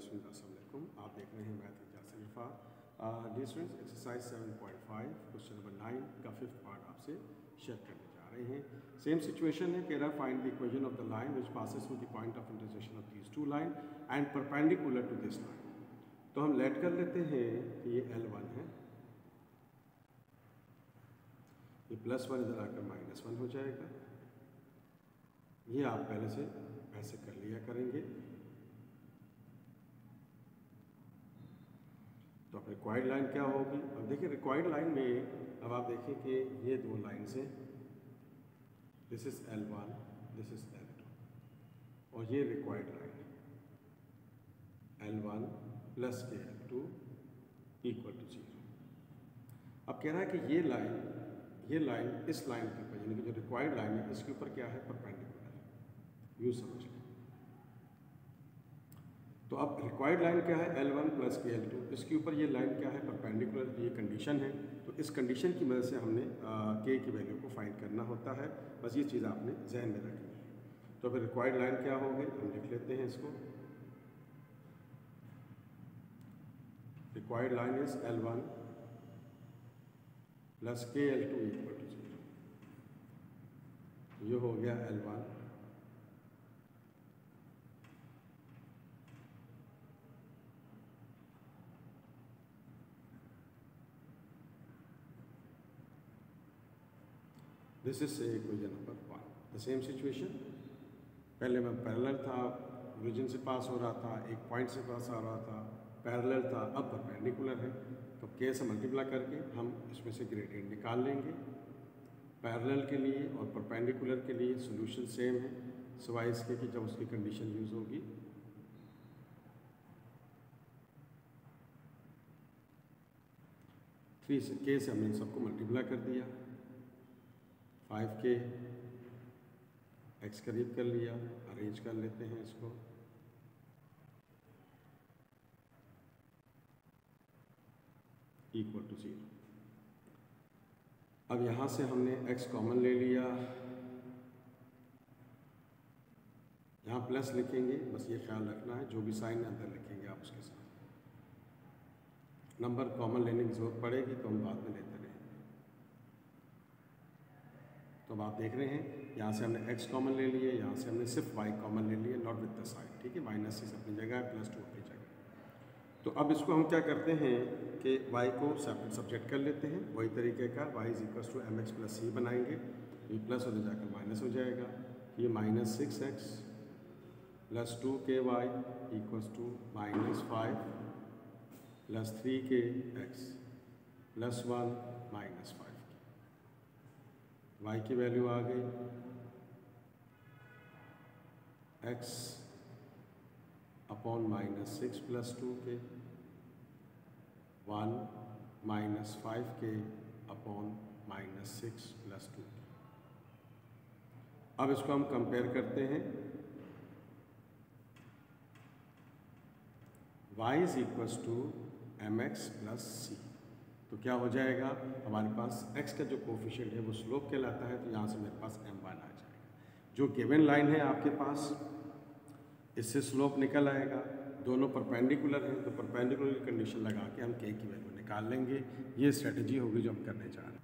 Student अस्सलाम वालेकुम। आप देख रहे हैं math Ijaz Irfan. Dear students, exercise 7.5 question number 9 का 5th पार्ट आपसे शेयर करने जा रहे हैं। सेम सिचुएशन है, कह रहा है find the equation of the line which passes through the point of intersection of these two line and perpendicular to this line. तो हम लेट कर लेते हैं कि ये L1 है, ये +1 इधर आकर -1 हो जाएगा। ये आप पहले से ऐसे कर लिया करेंगे। तो अब रिक्वायर्ड लाइन क्या होगी? अब देखिए रिक्वायर्ड लाइन में अब आप देखें कि ये दो लाइन्स हैं, this is L1, this is L2, और ये रिक्वायर्ड लाइन है L1 + के L2 = 0। अब कह रहा है कि ये लाइन इस लाइन के ऊपर, यानी कि जो रिक्वायर्ड लाइन है इसके ऊपर क्या है? परपेंडिकुलर है। यूँ समझ लें। तो अब रिक्वायर्ड लाइन क्या है? L1 + के L2, इसके ऊपर ये लाइन क्या है? परपेंडिकुलर। ये कंडीशन है। तो इस कंडीशन की मदद से हमने के की वैल्यू को फाइंड करना होता है। बस ये चीज़ आपने जहन में रखनी है। तो फिर रिक्वायर्ड लाइन क्या होगी? हम लिख लेते हैं इसको। रिक्वायर्ड लाइन इज L1 + के L2 = 0। ये हो गया L1 this is equation number 1। The same situation, पहले मैं पैरेलल था, ओरिजिन से पास हो रहा था, एक पॉइंट से पास आ रहा था, पैरेलल था, अब परपेंडिकुलर है। तो के से मल्टीप्लाई करके हम इसमें से ग्रेडियंट निकाल लेंगे। पैरेलल के लिए और परपेंडिकुलर के लिए सॉल्यूशन सेम है, सिवाय इसके कि जब उसकी कंडीशन यूज़ होगी। के से हमने सबको मल्टीप्लाई कर दिया, 5k x करीब कर लिया। अरेंज कर लेते हैं इसको। = 0। अब यहाँ से हमने x कॉमन ले लिया, यहाँ प्लस लिखेंगे, बस ये ख्याल रखना है जो भी साइन अंदर लिखेंगे आप उसके साथ। नंबर कॉमन लेने की जरूरत पड़ेगी तो हम बाद में लेते रहेंगे। तो अब आप देख रहे हैं यहाँ से हमने x कॉमन ले लिए, यहाँ से हमने सिर्फ y कॉमन ले लिए, नॉट विद द साइन। ठीक है, -6 अपनी जगह है, +2 अपनी जगह। तो अब इसको हम क्या करते हैं कि y को सेपरेट सब्जेक्ट कर लेते हैं। वही तरीके का y = mx + c बनाएंगे। ये प्लस होने जाकर माइनस हो जाएगा। ये -6x + 2ky = -5 + 3kx + 1 -5। y की वैल्यू आ गई x upon -6 + 2k, 1 -5k upon -6 + 2k। अब इसको हम कंपेयर करते हैं। y = mx + c। तो क्या हो जाएगा? हमारे पास x का जो कोफिशिएंट है वो स्लोप कहलाता है। तो यहाँ से मेरे पास m1 आ जाएगा। जो गिवन लाइन है आपके पास, इससे स्लोप निकल आएगा। दोनों परपेंडिकुलर हैं, तो परपेंडिकुलर की कंडीशन लगा के हम k की वैल्यू निकाल लेंगे। ये स्ट्रेटजी होगी जो हम करने जा रहे हैं।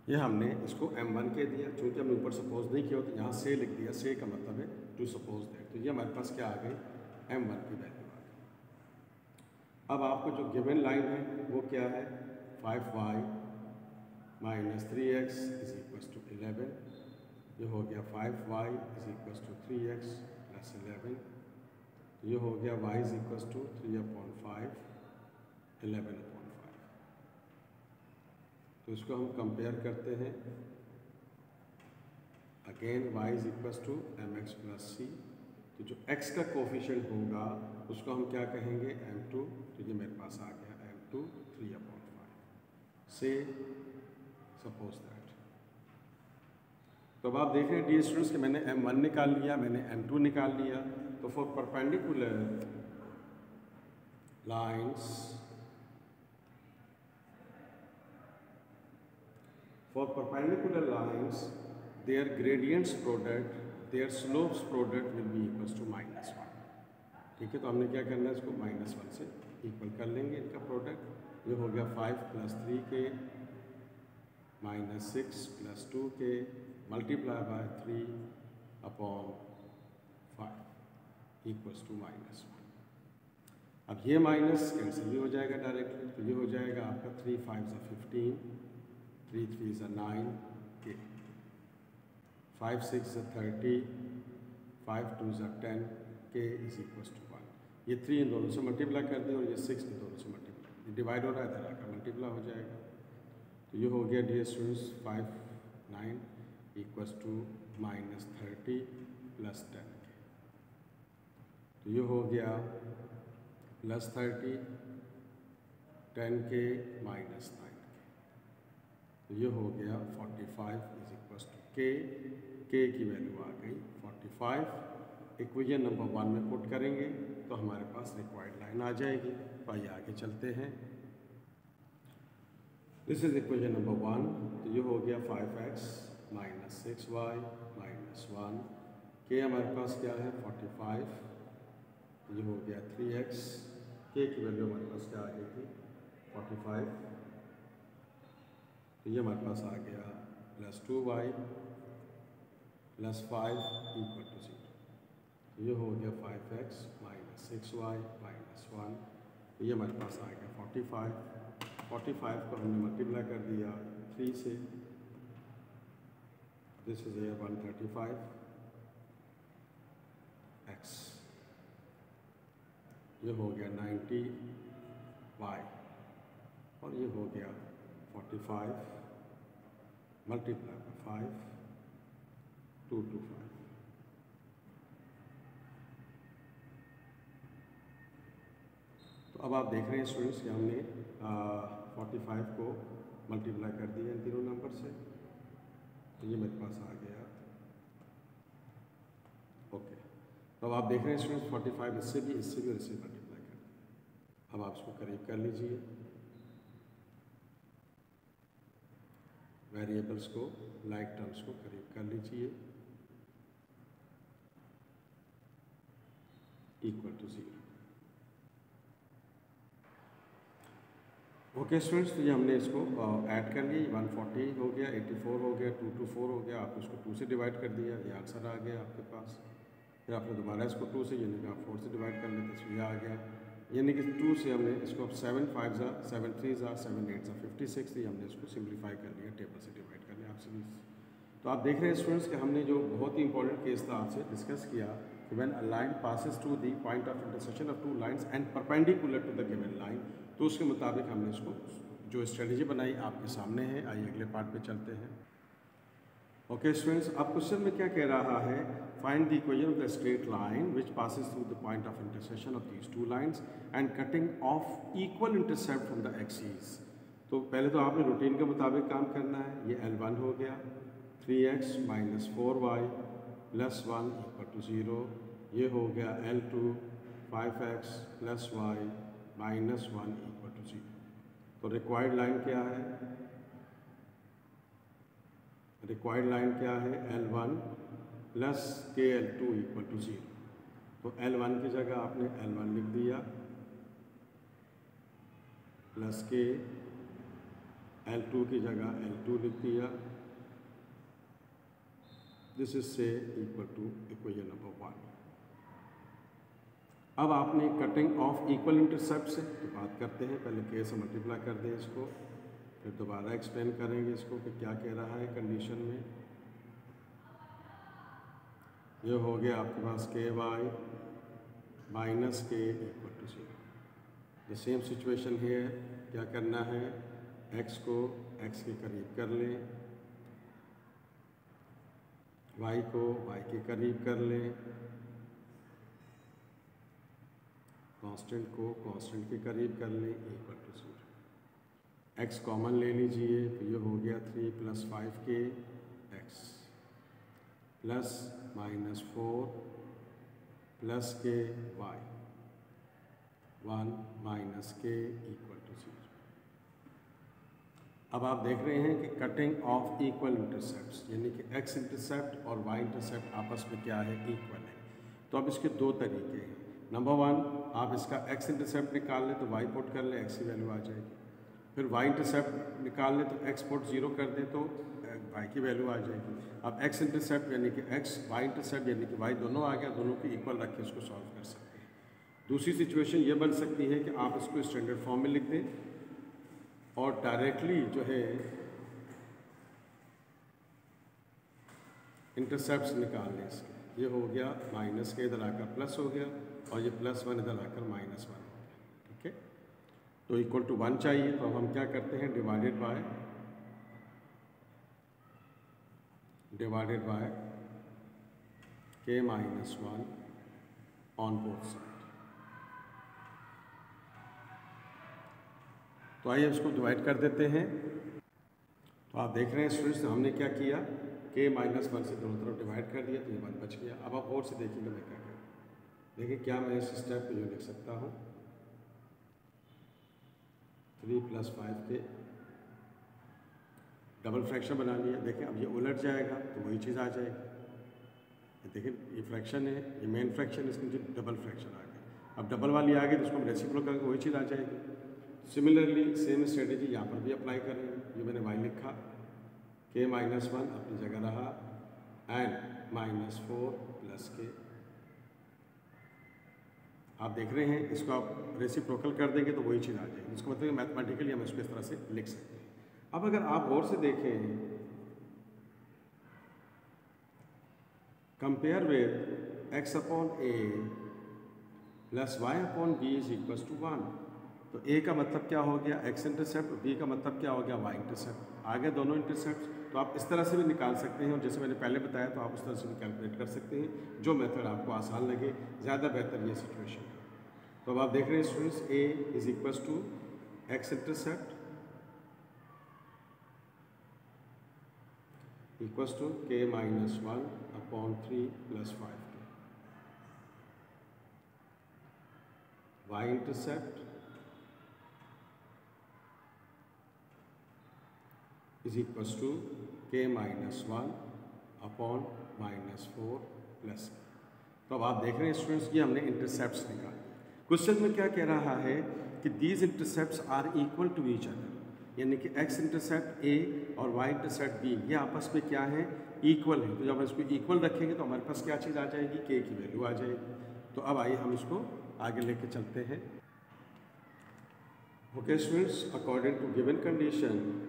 ये हमने इसको m1 कह दिया, चूँकि हमने ऊपर सपोज नहीं किया तो यहाँ से लिख दिया। से का मतलब है टू सपोज दैट। तो ये हमारे पास क्या आ गई? m1 की वैल्यू आ गई। अब आपको जो गिवन लाइन है वो क्या है? 5y - 3x = 11। ये हो गया 5y = 3x + 11। ये हो गया y = 3/5 11/5। तो इसको हम कंपेयर करते हैं। Again y = mx + c। तो जो x का कोफिशिएंट होगा उसको हम क्या कहेंगे? m2। तो ये मेरे पास आ गया m2 3/5 से सपोज दैट। तो अब आप देख रहे हैं डियर स्टूडेंट्स कि मैंने m1 निकाल लिया, मैंने m2 निकाल लिया। तो for perpendicular lines, their gradients product, their slopes product will be equals to -1। ठीक है, तो हमने क्या करना है, इसको -1 से इक्वल कर लेंगे इनका प्रोडक्ट। ये हो गया 5 + 3k -6 + 2k multiply by 3/5 equals to -1। अब ये माइनस कैंसिल भी हो जाएगा डायरेक्टली, तो ये हो जाएगा आपका 3 × 5 = 15, 3 × 3 = 9 k, 5 × 6 = 30, 5 × 2 = 10 k = 1। ये 3 इन दोनों से मल्टीप्लाई कर दिया और ये 6 इन दोनों से मल्टीप्लाई, ये डिवाइड हो रहा है, इधर आकर मल्टीप्लाई हो जाएगा। तो ये हो गया डियर स्टूडेंट्स 5 9 = -30 + 10 k। तो ये हो गया +30 10k -9k, तो ये हो गया 45 = k। k की वैल्यू आ गई 45। इक्वेशन नंबर 1 में पुट करेंगे तो हमारे पास रिक्वायर्ड लाइन आ जाएगी। तो आइए आगे चलते हैं। This is equation number 1। तो ये हो गया 5x - 6y - 1, k हमारे पास क्या है 45, तो ये हो गया 3x, k की वैल्यू हमारे पास क्या आ गई थी 45, तो ये हमारे पास आ गया +2y + 5 = 0। तो ये हो गया 5x - 6y - 1, तो ये हमारे पास आ गया 45। 45 को हमने मल्टीप्लाई कर दिया 3 से, दिस इज 135 x, ये हो गया 90 y, और ये हो गया 45 मल्टीप्लाई 5 225। तो अब आप देख रहे हैं स्टूडेंट्स कि हमने 45 को मल्टीप्लाई कर दिया इन तीनों नंबर से, तो ये मेरे पास आ गया। ओके, तो अब आप देख रहे हैं स्टूडेंट्स 45 इससे भी और इससे मल्टीप्लाई कर दिया। अब आप इसको करीब कर लीजिए, वेरिएबल्स को, लाइक टर्म्स को करीब कर लीजिए, = 0। ओके स्टूडेंट्स, तो ये हमने इसको ऐड कर लिया। 140 हो गया, 84 हो गया, 224 हो गया, आप इसको 2 से डिवाइड कर दिया, ये आंसर आ गया आपके पास। फिर आपने दोबारा इसको 2 से, यानी कि आप 4 से डिवाइड कर लेते, तो ये आ गया। यानी कि 2 से हमने इसको अब 7 5 ज़ा 7 3 ज़ा 7 8 ज़ा 56 थी, हमने इसको सिंप्लीफाई कर लिया, टेबल से डिवाइड कर लिया आपसे। तो आप देख रहे हैं स्टूडेंट्स कि हमने जो बहुत ही इंपॉर्टेंट केस था आपसे डिस्कस किया कि when a line passes to the point of intersection of 2 lines and perpendicular to the given line, तो उसके मुताबिक हमने इसको जो स्ट्रेटजी बनाई आपके सामने है। आइए अगले पार्ट पे चलते हैं। ओके स्टूडेंट्स, अब क्वेश्चन में क्या कह रहा है, find the equation of the straight line which passes through the point of intersection of these 2 lines and cutting of equal intercept from the axis. तो पहले तो आपने रूटीन के मुताबिक काम करना है। ये L1 हो गया, 3x - 4y + 1 = 0। ये हो गया L2, 5x + y - 1 = 0। तो रिक्वायर्ड लाइन क्या है, रिक्वायर्ड लाइन क्या है, L1 + KL2 = 0। तो L1 की जगह आपने L1 लिख दिया प्लस K, L2 की जगह L2 लिख दिया, दिस इज से = इक्वेशन नंबर 1। अब आपने कटिंग ऑफ इक्वल इंटरसेप्ट से तो बात करते हैं। पहले K से मल्टीप्लाई कर दें इसको, फिर दोबारा एक्सप्लेन करेंगे इसको कि क्या कह रहा है कंडीशन में। ये हो गया आपके पास KY - K = 0। The same situation है, क्या करना है, x को x के करीब कर लें, y को y के करीब कर लें, कांस्टेंट को कांस्टेंट के करीब कर लें, = 0। x कॉमन ले लीजिए, तो ये हो गया 3 + 5k x plus -4 + k y 1 - k = 0। अब आप देख रहे हैं कि कटिंग ऑफ इक्वल इंटरसेप्ट्स, यानी कि x इंटरसेप्ट और y इंटरसेप्ट आपस में क्या है, इक्वल है। तो अब इसके 2 तरीके हैं। नंबर 1 आप इसका x इंटरसेप्ट निकाल लें तो y पुट कर लें, x की वैल्यू आ जाएगी। फिर y इंटरसेप्ट निकाल लें तो x पुट 0 कर दें तो y की वैल्यू आ जाएगी। अब x इंटरसेप्ट यानी कि x, y इंटरसेप्ट यानी कि y दोनों आ गया, दोनों को इक्वल रख के इसको सॉल्व कर सकते हैं। दूसरी सिचुएशन ये बन सकती है कि आप इसको स्टैंडर्ड फॉर्म में लिख दें और डायरेक्टली जो है इंटरसेप्ट्स निकाल लें इसके। ये हो गया माइनस के इधर आकर प्लस हो गया और ये +1 इधर आकर -1 हो गया। ठीक है, तो इक्वल टू 1 चाहिए, तो अब हम क्या करते हैं divided by k - 1 on both side. तो आइए इसको डिवाइड कर देते हैं। तो आप देख रहे हैं स्टूडेंट्स हमने क्या किया, k - 1 से दोनों तरफ डिवाइड कर दिया तो ये 1 बच गया। अब आप और से देखेंगे मैं क्या करूँ। देखिए क्या मैं इस स्टेप को जो लिख सकता हूँ 3 + 5k डबल फ्रैक्शन बना लिया। देखिए अब ये उलट जाएगा तो वही चीज़ आ जाएगी। देखिए ये फ्रैक्शन है, ये मेन फ्रैक्शन, इसके नीचे डबल फ्रैक्शन आ गया। अब डबल वाली आ गई तो उसको हम रेसिप्रोकल करेंगे, वही चीज़ आ जाएगी। सिमिलरली सेम स्ट्रेटेजी यहाँ पर भी अप्लाई करेंगे। ये मैंने y लिखा, k - 1 अपनी जगह रहा एंड -4 + k। आप देख रहे हैं इसको आप रेसिप्रोकल कर देंगे तो वही चीज़ आ जाएगी। इसको मतलब मैथमेटिकली हम इसको इस तरह से लिख सकते हैं। अब अगर आप गौर से देखें, कंपेयर विद x/a + y/b = 1। तो a का मतलब क्या हो गया x इंटरसेप्ट, b का मतलब क्या हो गया y इंटरसेप्ट। आगे दोनों इंटरसेप्ट तो आप इस तरह से भी निकाल सकते हैं और जैसे मैंने पहले बताया तो आप उस तरह से भी कैलकुलेट कर सकते हैं, जो मेथड आपको आसान लगे। ज़्यादा बेहतर ये सिचुएशन है। तो अब आप देख रहे हैं students a = x intercept = k - 1/3 + 5k। y intercept = k - 1/-4 + k। तो अब आप देख रहे हैं स्टूडेंट्स ये हमने इंटरसेप्ट्स निकाले। क्वेश्चन में क्या कह रहा है कि these intercepts are equal to each other, यानी कि x इंटरसेप्ट a और y इंटरसेप्ट b ये आपस में क्या है, इक्वल है। तो जब हम इसको इक्वल रखेंगे तो हमारे पास क्या चीज़ आ जाएगी, k की वैल्यू आ जाएगी। तो अब आइए हम इसको आगे लेके चलते हैं। Okay students, according to given condition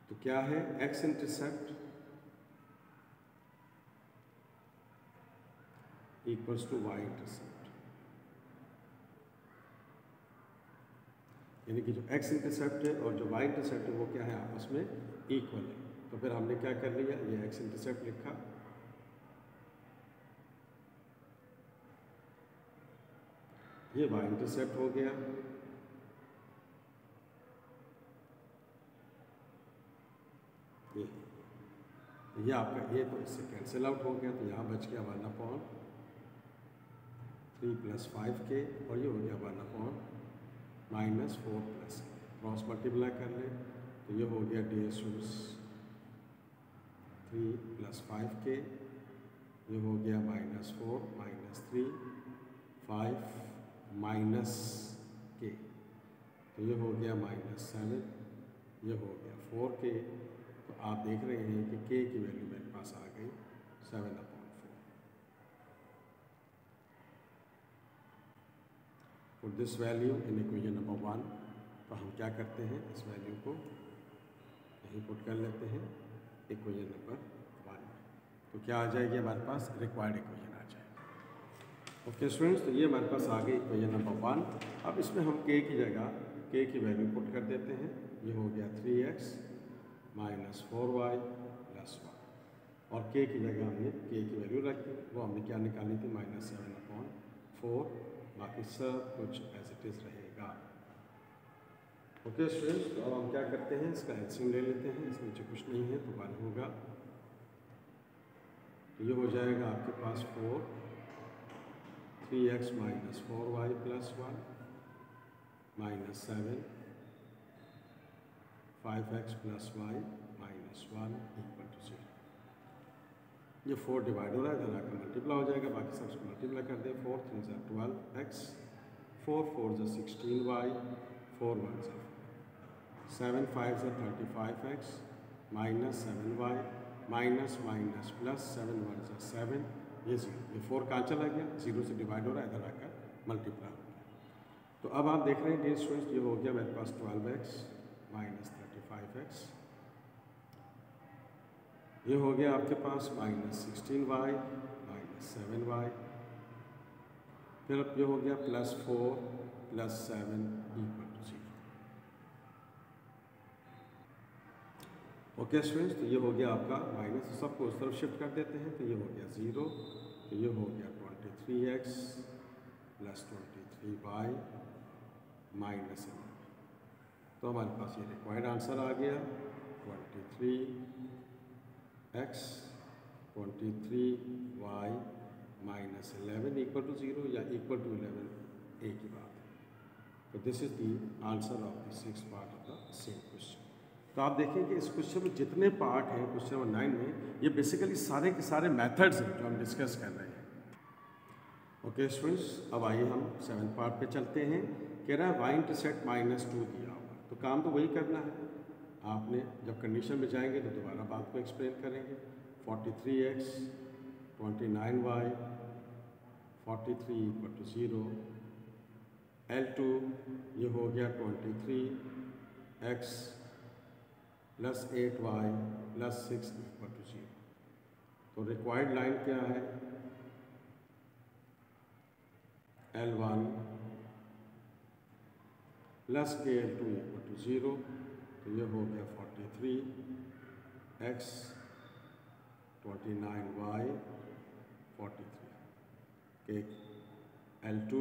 तो क्या है x इंटरसेप्ट = y इंटरसेप्ट, यानी कि जो x इंटरसेप्ट है और जो y इंटरसेप्ट है वो क्या है, आपस में इक्वल है। तो फिर हमने क्या कर लिया, ये x इंटरसेप्ट लिखा, ये y इंटरसेप्ट हो गया, ये आपका ये तो इससे कैंसिल आउट हो गया, तो यहाँ बच गया 1/3 + 5k और ये हो गया 1/-4 + k। क्रॉस मल्टीप्लाई कर लें तो ये हो गया ds 3 + 5k, ये हो गया -4 - 3 5 - k, तो ये हो गया -7, ये हो गया 4k। तो आप देख रहे हैं कि k की वैल्यू मेरे पास आ गई 7/4। Put this value in equation number 1। तो हम क्या करते हैं, इस वैल्यू को यहीं पुट कर लेते हैं इक्वेशन नंबर 1। तो क्या आ जाएगी हमारे पास, रिक्वायर्ड इक्वेशन आ जाएगी। ओके स्टूडेंट्स, तो ये हमारे पास आ गई इक्वेशन नंबर 1। अब इसमें हम k की जगह k की वैल्यू पुट कर देते हैं। ये हो गया 3x - 4y + 1 और k की जगह हमने k की वैल्यू रख दी, वो हमने क्या निकाली थी, -7/4। बाकी सब कुछ एज इट इज़ रहेगा। ओके स्टूडेंट्स, तो अब हम क्या करते हैं, इसका एलसीएम ले लेते हैं। इसके नीचे कुछ नहीं है तो 1 होगा, तो ये हो जाएगा आपके पास 4 3x - 4y + 1 -7 5x + y -1 = 0। ये 4 डिवाइड हो रहा है, इधर आकर मल्टीप्लाई हो जाएगा, बाकी सब इसको मल्टीप्लाई कर दें। 4 3 × 12x, 4 4 × 16y, 4 1 × 7 5 × 35x -7y +7 1 × 7, ये 0। ये 4 कहाँ चला गया, 0 से डिवाइड हो रहा है, इधर आकर मल्टीप्लाई हो गया। तो अब आप देख रहे हैं डियर स्टूडेंट्स, ये हो गया मेरे पास 12x -35x, ये हो गया आपके पास -16y -7y, फिर अब ये हो गया +4 +7 = 0। ओके स्टूडेंट्स, तो ये हो गया आपका माइनस, सबको उस तरफ शिफ्ट कर देते हैं, तो ये हो गया 0, तो ये हो गया 23x + 23y -11। तो हमारे पास ये रिक्वायर्ड आंसर आ गया 23x 23y -11 = 0 या = 11, एक ही बात है। तो this is the answer of the 6th part of the same question. तो आप देखें कि इस क्वेश्चन में जितने पार्ट हैं क्वेश्चन नंबर 9 में, ये बेसिकली सारे के सारे मेथड्स हैं जो हम डिस्कस कर रहे हैं। ओके स्टूडेंट्स, अब आइए हम 7th पार्ट पे चलते हैं। कह रहा है y-इंटरसेप्ट -2 दिया हुआ, तो काम तो वही करना है। आपने जब कंडीशन में जाएंगे तो दोबारा बात को एक्सप्लेन करेंगे। 43x 29y 43 = 0, L2 ये हो गया 23x + 8y + 6 = 0। तो रिक्वायर्ड लाइन क्या है, L1 + KL2 = 0, तो ये हो गया 43x 29y 43 के L2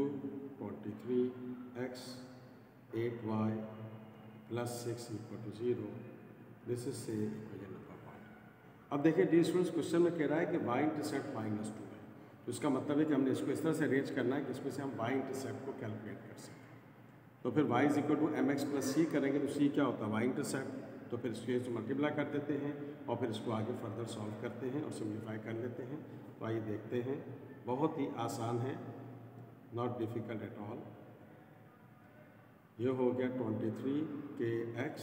23x 8y + 6 = 0। This is से इक्वेशन नंबर 1। अब देखिए डी स्टूडेंट्स, क्वेश्चन में कह रहा है कि y-इंटरसेप्ट -2 है, तो इसका मतलब है कि हमने इसको इस तरह से अरेंज करना है कि इसमें से हम y-इंटरसेप्ट को कैलकुलेट कर सकें। तो फिर y = mx + c करेंगे, तो c क्या होता है, y-इंटरसेप्ट। तो फिर इसको मल्टीप्लाई कर देते हैं और फिर इसको आगे फर्दर सॉल्व करते हैं और सिम्प्लीफाई कर लेते हैं। तो आइए देखते हैं, बहुत ही आसान है, नॉट डिफ़िकल्ट एट ऑल। ये हो गया 23kx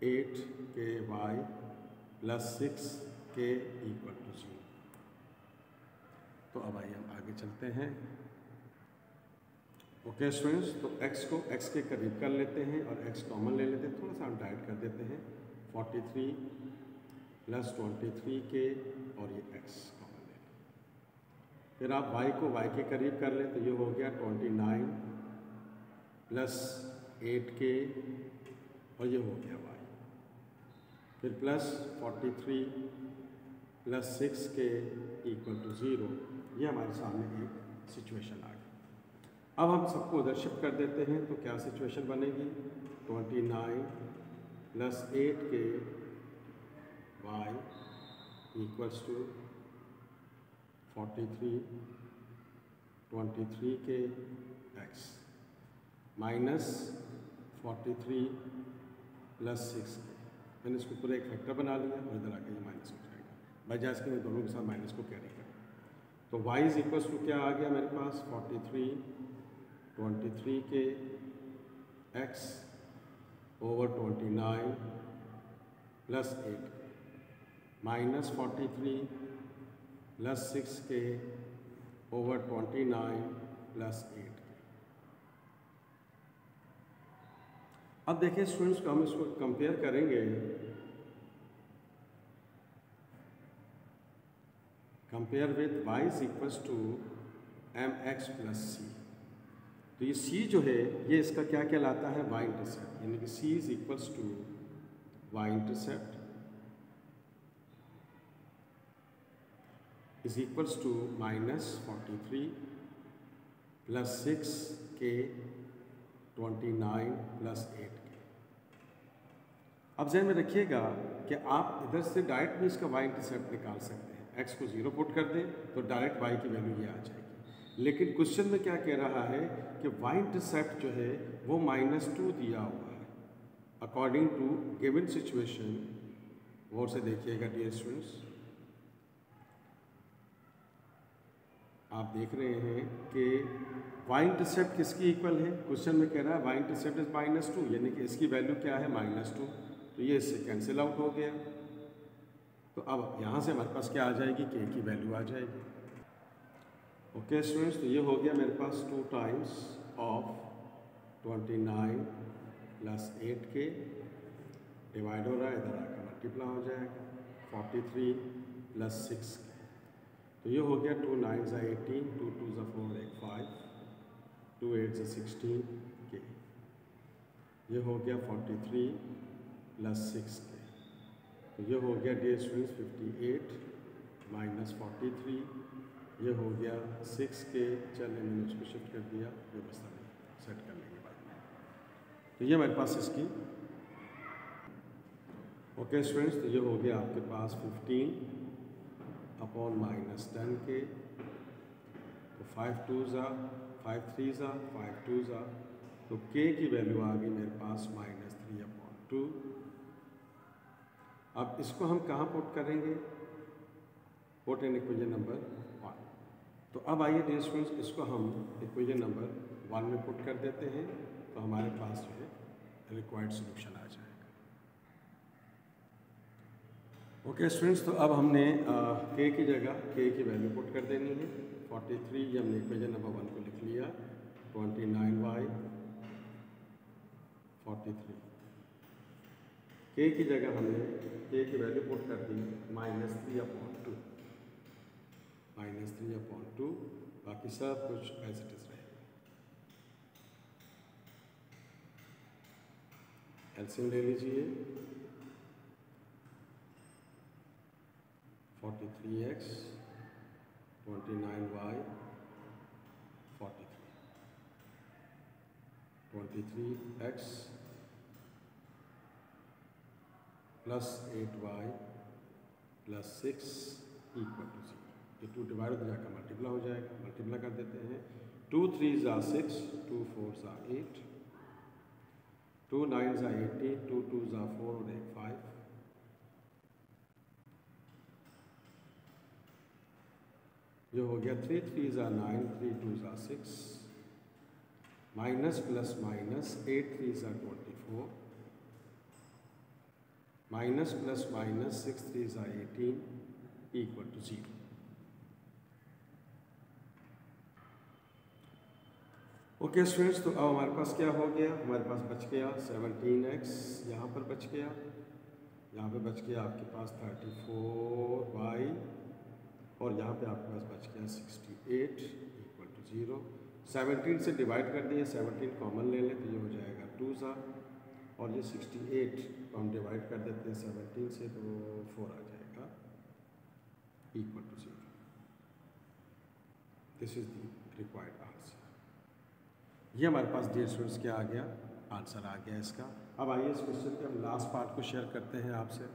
8ky + 6k = 0। तो अब आइए हम आगे चलते हैं। ओके स्टूडेंट्स, तो x को x के करीब कर लेते हैं और x कॉमन ले लेते हैं, थोड़ा सा हम डाइट कर देते हैं। 43 + 23k और ये x कॉमन ले लें। फिर आप y को y के करीब कर लें, तो ये हो गया 29 + 8k और ये हो गया y। फिर +43 + 6k = 0। ये हमारे सामने एक सिचुएशन आ गई। अब हम सबको उधर शिफ्ट कर देते हैं, तो क्या सिचुएशन बनेगी, 29 + 8k y = 43 23k x -43 + 6k। मैंने इसको पूरा एक फैक्टर बना लिया और इधर आके ये माइनस हो जाएगा, बजाय इसके मैं दोनों के साथ माइनस को कैरी करें। तो y = क्या आ गया मेरे पास, 43 23k x / 29 + 8 -43 + 6k / 29 + 8। अब देखिए स्टूडेंट्स को हम इसको कंपेयर करेंगे, compare with y = mx + c। तो ये c जो है ये इसका क्या कहलाता है, y-इंटरसेप्ट, यानी कि c = y-इंटरसेप्ट = -43 + 6k 29 + 8k। अब ज़हन में रखिएगा कि आप इधर से डायरेक्ट भी इसका y-इंटरसेप्ट निकाल सकते हैं। x को 0 पुट कर दें तो डायरेक्ट y की वैल्यू ये आ जाएगी। लेकिन क्वेश्चन में क्या कह रहा है कि वाई इंटरसेप्ट जो है वो -2 दिया हुआ है अकॉर्डिंग टू गिवन सिचुएशन। गौर से देखिएगा डियर स्टूडेंट्स, आप देख रहे हैं कि वाई इंटरसेप्ट किसकी इक्वल है। क्वेश्चन में कह रहा है वाई इंटरसेप्ट इज -2, यानी कि इसकी वैल्यू क्या है -2, तो ये इससे कैंसिल आउट हो गया। तो अब यहाँ से हमारे पास क्या आ जाएगी, के की वैल्यू आ जाएगी। ओके स्टूडेंट्स, तो ये हो गया मेरे पास 2 टाइम्स ऑफ 29 + 8k डिवाइड हो रहा है, इधर आकर मल्टीप्लाई हो जाएगा 43 + 6k। तो ये हो गया 2 9 ज़ा 18, 2 2 ज़ा 4 1 5, 2 8 ज़ा 16k। ये हो गया 43 + 6k। तो ये हो गया डियर स्टूडेंट्स 58 - 43, ये हो गया 6k। चलिए मैंने उसको शिफ्ट कर दिया, व्यवस्था में सेट कर लेंगे बाद में। तो ये मेरे पास इसकी ओके स्टूडेंट्स, तो ये हो गया आपके पास 15 - 10k। तो 5 2 ज़ा 5 3 ज़ा 5 2 ज़ा, तो k की वैल्यू आ गई मेरे पास -3/2। अब इसको हम कहाँ पुट करेंगे, पुट इन इक्वेशन नंबर 1। तो अब आइए डियर स्टूडेंट्स, इसको हम इक्वेशन नंबर 1 में पुट कर देते हैं, तो हमारे पास जो है रिक्वायर्ड सॉल्यूशन आ जाएगा। ओके स्टूडेंट्स, तो अब हमने k की जगह k की वैल्यू पुट कर देनी है। 43 ये हमने इक्वेशन नंबर 1 को लिख लिया, 29y 43। k की जगह हमने k की वैल्यू पुट कर दी -3/2, -3/2, बाकी सब कुछ एज इट इज रहेगा। एलसीएम ले लीजिए, 43x 29y 43, 23x + 8y + 6 = 0। ये 2 डिवाइड हो जाकर मल्टीप्लाई हो जाएगा, मल्टीप्लाई कर देते हैं। 2 3 ज़ा 6, 2 4 ज़ा 8, 2 9 ज़ा 18, 2 2 ज़ा 4 और 1 5। ये हो गया 3 3 ज़ा 9, 3 2 ज़ा 6, माइनस प्लस माइनस 8 3 ज़ा 24, माइनस प्लस माइनस 6 3 ज़ा 18 = 0। ओके स्टूडेंट्स, तो अब हमारे पास क्या हो गया, हमारे पास बच गया 17x, यहाँ पर बच गया, यहाँ पे बच गया आपके पास 34y, और यहाँ पे आपके पास बच गया 68 = 0। 17 से डिवाइड कर दिए, 17 कॉमन ले लें तो ये हो जाएगा 2 ज़ा, और ये 68 को हम डिवाइड कर देते हैं 17 से तो 4 आ जाएगा = 0। This is the required answer. ये हमारे पास डियर स्टूडेंट्स क्या आ गया, आंसर आ गया इसका। अब आइए इस क्वेश्चन के हम लास्ट पार्ट को शेयर करते हैं आपसे।